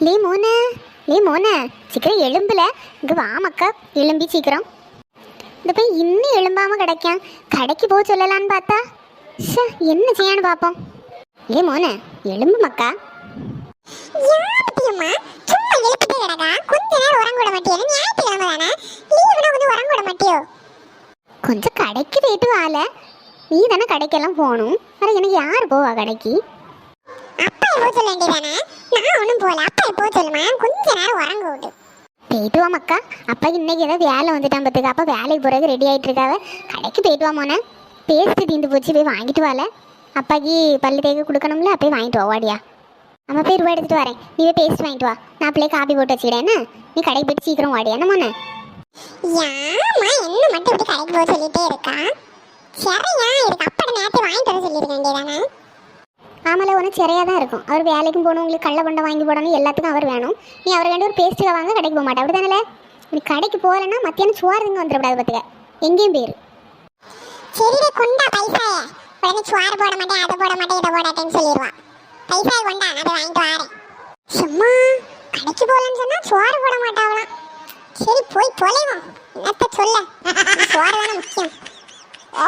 லே மோன, லே மோன, சீக்கிரம் எழும்புல. இங்க வாமக்கா, எழும்பி சீக்கிரம். இந்த போய் இன்னும் எழும்பாம கிடைக்கான். கடைக்கு போக சொல்லலான்னு பார்த்தா என்ன செய்யான்னு பார்ப்போம். லே மோன, எழும்பு மக்கா. சும்மா எழுப்பிட்டு கிடக்கா. கொஞ்ச நேரம் உறங்க விட மாட்டியோ? ஞாயிற்றுக்கிழமை தானே, லீவுனா கொஞ்சம் உறங்க விட மாட்டியோ? கொஞ்சம் கடைக்கு போயிட்டு வாழ. நீ தானே கடைக்கெல்லாம் போகணும். வேற எனக்கு யார் போவா கடைக்கு? அப்பா எப்போ சொல்ல வேண்டியதானே? நான் ஒன்றும் போகல. அப்பா எப்போ சொல்லுமா? கொஞ்ச நேரம் உறங்க விடு. போயிட்டு வா மக்கா. அப்பா இன்னைக்கு ஏதோ வேலை வந்துட்டான் பார்த்துக்க. அப்பா வேலைக்கு போகிறதுக்கு ரெடி ஆகிட்டு இருக்காவ. கடைக்கு போயிட்டு வா மோனே. பேஸ்ட்டு தீந்து போச்சு, போய் வாங்கிட்டு வாழ. அப்பாக்கு பல்லு தேய்க்க கொடுக்கணும்ல, போய் வாங்கிட்டு வா வாடியா. அம்மா போய் ரூபா எடுத்துட்டு வரேன். நீ போய் பேஸ்ட் வாங்கிட்டு வா. நான் பிள்ளைய காப்பி போட்டு வச்சுக்கிடேன். நீ கடைக்கு போயிட்டு சீக்கிரம் வாடியா. என்ன மோனே? யாமா என்ன மட்டும் இப்படி கடைக்கு போக சொல்லிட்டே இருக்கா? சரியா இருக்கு. அப்பா நேரத்தை வாங்கிட்டு வர சொல்லியிருக்க வேண்டியதானே? ஆமால, ஒன்று சரியாக தான் இருக்கும். அவர் வேலைக்கும் போகணும், உங்களுக்கு கடல கொண்டை வாங்கி போடணும், எல்லாத்துக்கும் அவர் வேணும். நீ அவர் வேண்டிய ஒரு பேஸ்ட்டில் வாங்க கடைக்கு போக மாட்டேன். அப்படி தானே? நீ கடைக்கு போகலன்னா மத்தியானம் சோறுங்க வந்துடக்கூடாது பார்த்துக்க. எங்கேயும் போயிரு. சரிடே, கொண்டா பைசாய. உடனே சோறு போட மாட்டேன், அதை போட மாட்டேன், இதை போடாட்டேன்னு சொல்லிடுவா. பைசாய கொண்டா, அதை வாங்கிட்டு வரேன். சும்மா கடைக்கு போகலன்னு சொன்னா சோறு போட மாட்டாவலாம். சரி போய் தொலைவோம். என்னத்த சொல்ல, சோறு தானே முக்கியம். ஓ